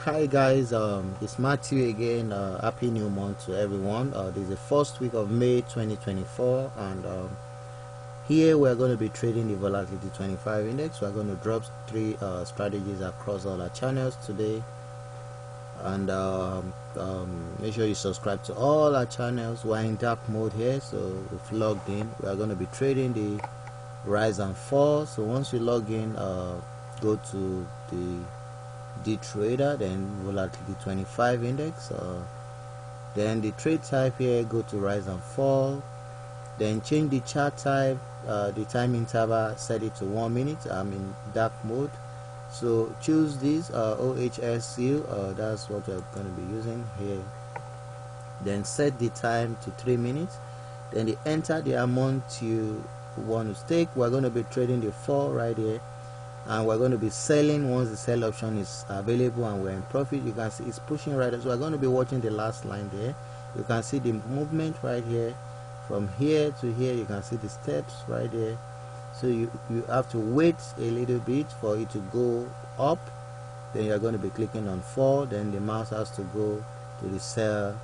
Hi guys, it's Matthew again. Happy new month to everyone. This is the first week of May 2024, and here we're going to be trading the Volatility 25 index. We're going to drop three strategies across all our channels today, and make sure you subscribe to all our channels. We're in dark mode here, so we've logged in. We are going to be trading the rise and fall. So once you log in, go to the trader, then Volatility 25 index, then the trade type here, go to rise and fall, then change the chart type, the time interval, set it to 1 minute. I'm in dark mode, so choose this OHLC, that's what we're going to be using here. Then set the time to 3 minutes, then you enter the amount you want to stake. We're going to be trading the fall right here, and we're going to be selling once the sell option is available and we're in profit. You can see it's pushing right up, so we're going to be watching the last line there. You can see the movement right here from here to here. You can see the steps right there, so you have to wait a little bit for it to go up. Then you're going to be clicking on fall, then the mouse has to go to the sell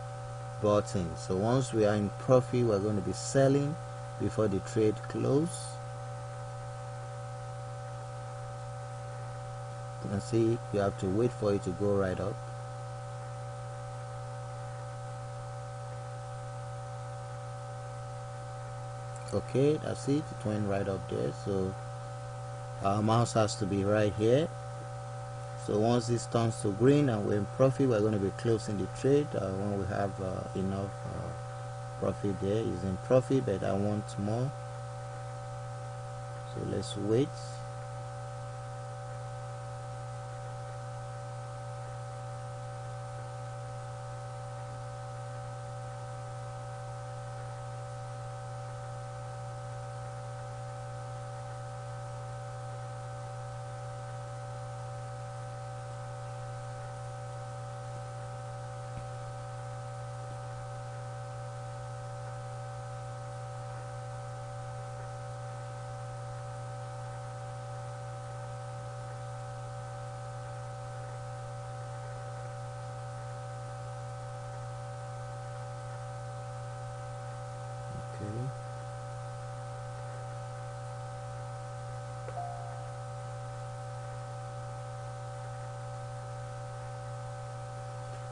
button. So once we are in profit, we're going to be selling before the trade close. You can see you have to wait for it to go right up. Okay, that's it. It went right up there, so our mouse has to be right here. So once this turns to green and we're in profit, we're going to be closing the trade when we have enough profit. There is in profit, but I want more, so let's wait.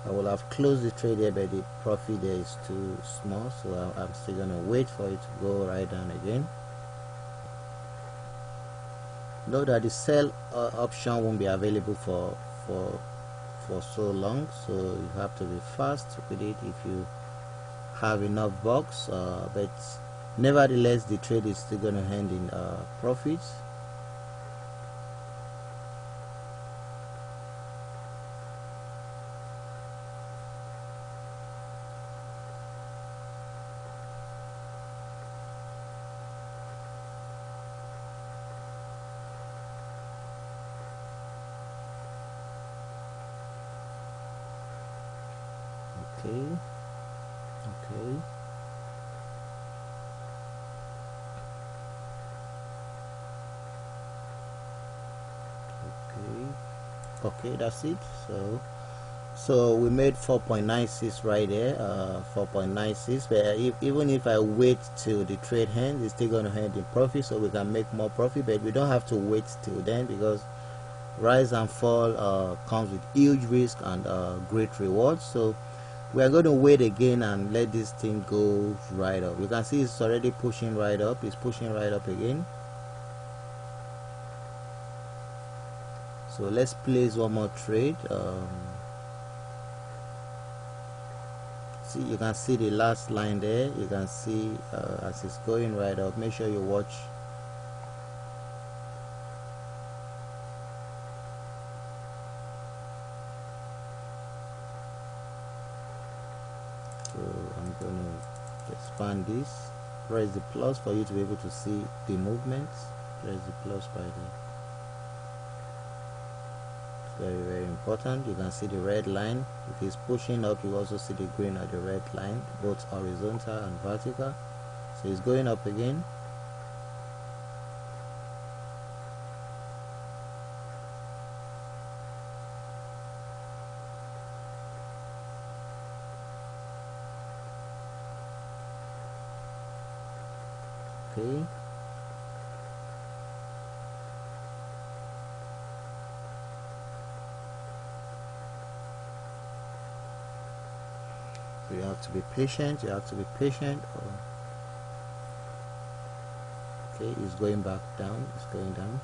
I will have closed the trade here, but the profit there is too small, so I'm still going to wait for it to go right down again. Note that the sell option won't be available for so long, so you have to be fast with it if you have enough bucks, but nevertheless the trade is still going to end in profits. Okay, that's it. So we made 4.96 right there, 4.96, but even if I wait till the trade ends, it's still going to end in profit, so we can make more profit, but we don't have to wait till then, because rise and fall comes with huge risk and great rewards. So we are going to wait again and let this thing go right up. You can see it's already pushing right up. It's pushing right up again. So let's place one more trade. See, you can see the last line there. You can see as it's going right up. Make sure you watch. So I'm going to expand this. Press the plus for you to be able to see the movements. Press the plus right there. Very important. You can see the red line. If it's pushing up, you also see the green or the red line, both horizontal and vertical. So it's going up again. Okay, so you have to be patient. You have to be patient. Okay, it's going back down. It's going down.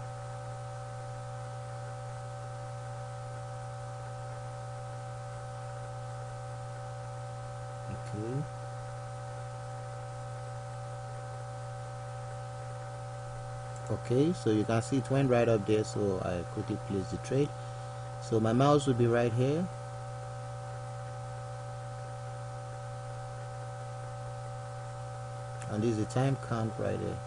Okay. Okay, so you can see it went right up there, so I quickly place the trade. So my mouse will be right here. And this is the time count right there.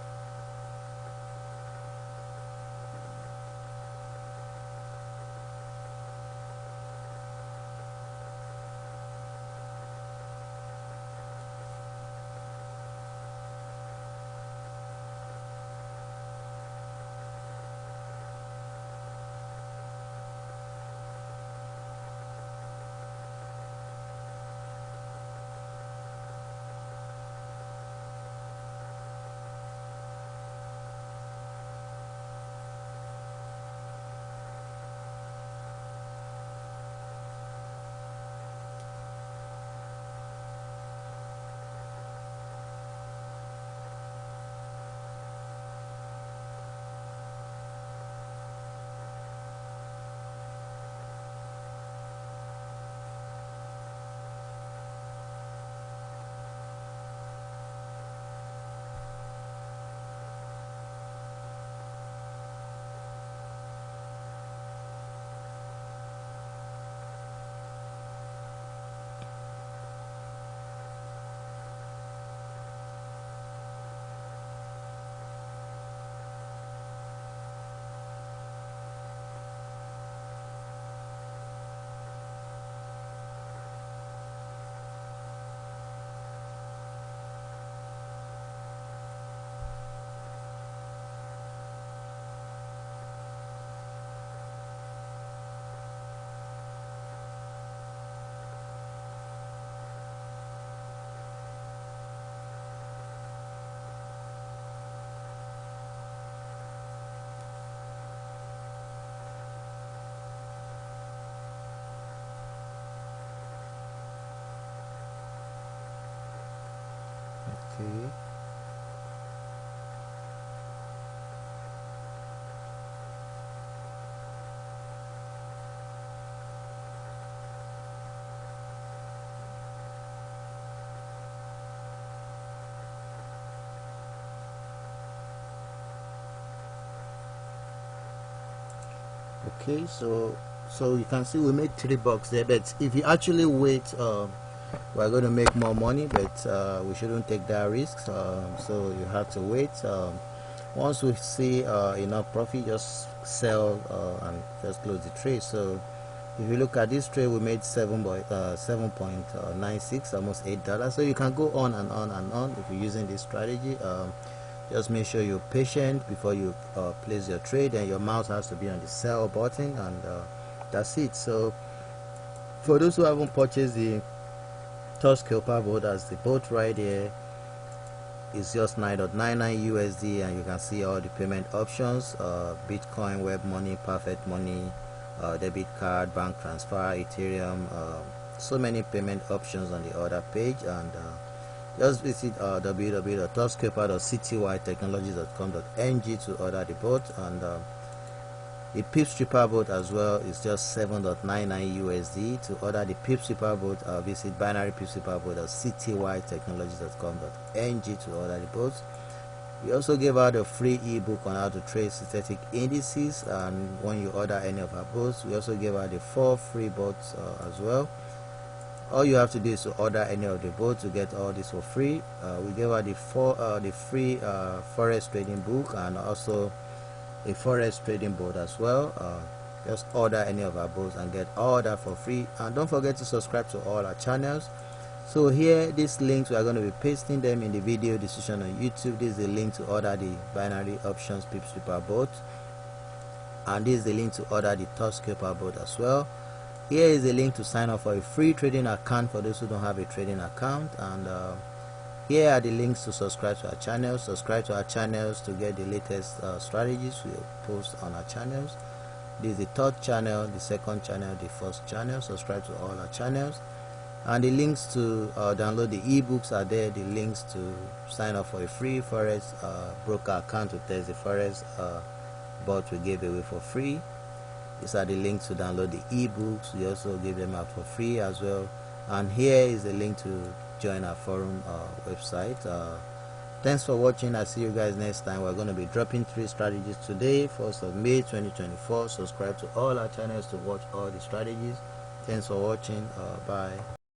Okay. Okay, so you can see we made $3 there, but if you actually wait, we're going to make more money, but we shouldn't take that risk. So you have to wait. Once we see enough profit, just sell and just close the trade. So if you look at this trade, we made 7.96, almost $8. So you can go on and on and on if you're using this strategy. Just make sure you're patient before you place your trade, and your mouse has to be on the sell button, and that's it. So for those who haven't purchased the TOUCHSCALPER bot, as the bot right here, it's just 9.99 USD, and you can see all the payment options: Bitcoin, web money, perfect money, debit card, bank transfer, Ethereum, so many payment options on the other page. And just visit www.touchscaper.ctytechnologies.com.ng to order the bot. And the PIPSREAPER bot as well is just 7.99 USD. To order the PIPSREAPER bot, visit binarypipsreaper.ctytechnologies.com.ng to order the bot. We also gave out a free ebook on how to trade synthetic indices, and when you order any of our bots, we also gave out the 4 free bots as well. All you have to do is to order any of the bots to get all this for free. We gave out the free Forex trading book, and also a Forex trading board as well. Just order any of our bots and get all that for free. And don't forget to subscribe to all our channels. So here, these links, we are going to be pasting them in the video description on YouTube. This is the link to order the binary options PIPSREAPER bot, and this is the link to order the TOUCHSCALPER bot as well. Here is the link to sign up for a free trading account for those who don't have a trading account. And Here are the links to subscribe to our channel. Subscribe to our channels to get the latest strategies we post on our channels. This is the third channel, the second channel, the first channel. Subscribe to all our channels. And the links to download the ebooks are there. The links to sign up for a free Forex broker account to test the Forex bot we gave away for free. These are the links to download the ebooks. We also give them out for free as well. And here is the link to join our forum website. Thanks for watching. I'll see you guys next time. We're going to be dropping 3 strategies today, 1st of May 2024. Subscribe to all our channels to watch all the strategies. Thanks for watching. Bye.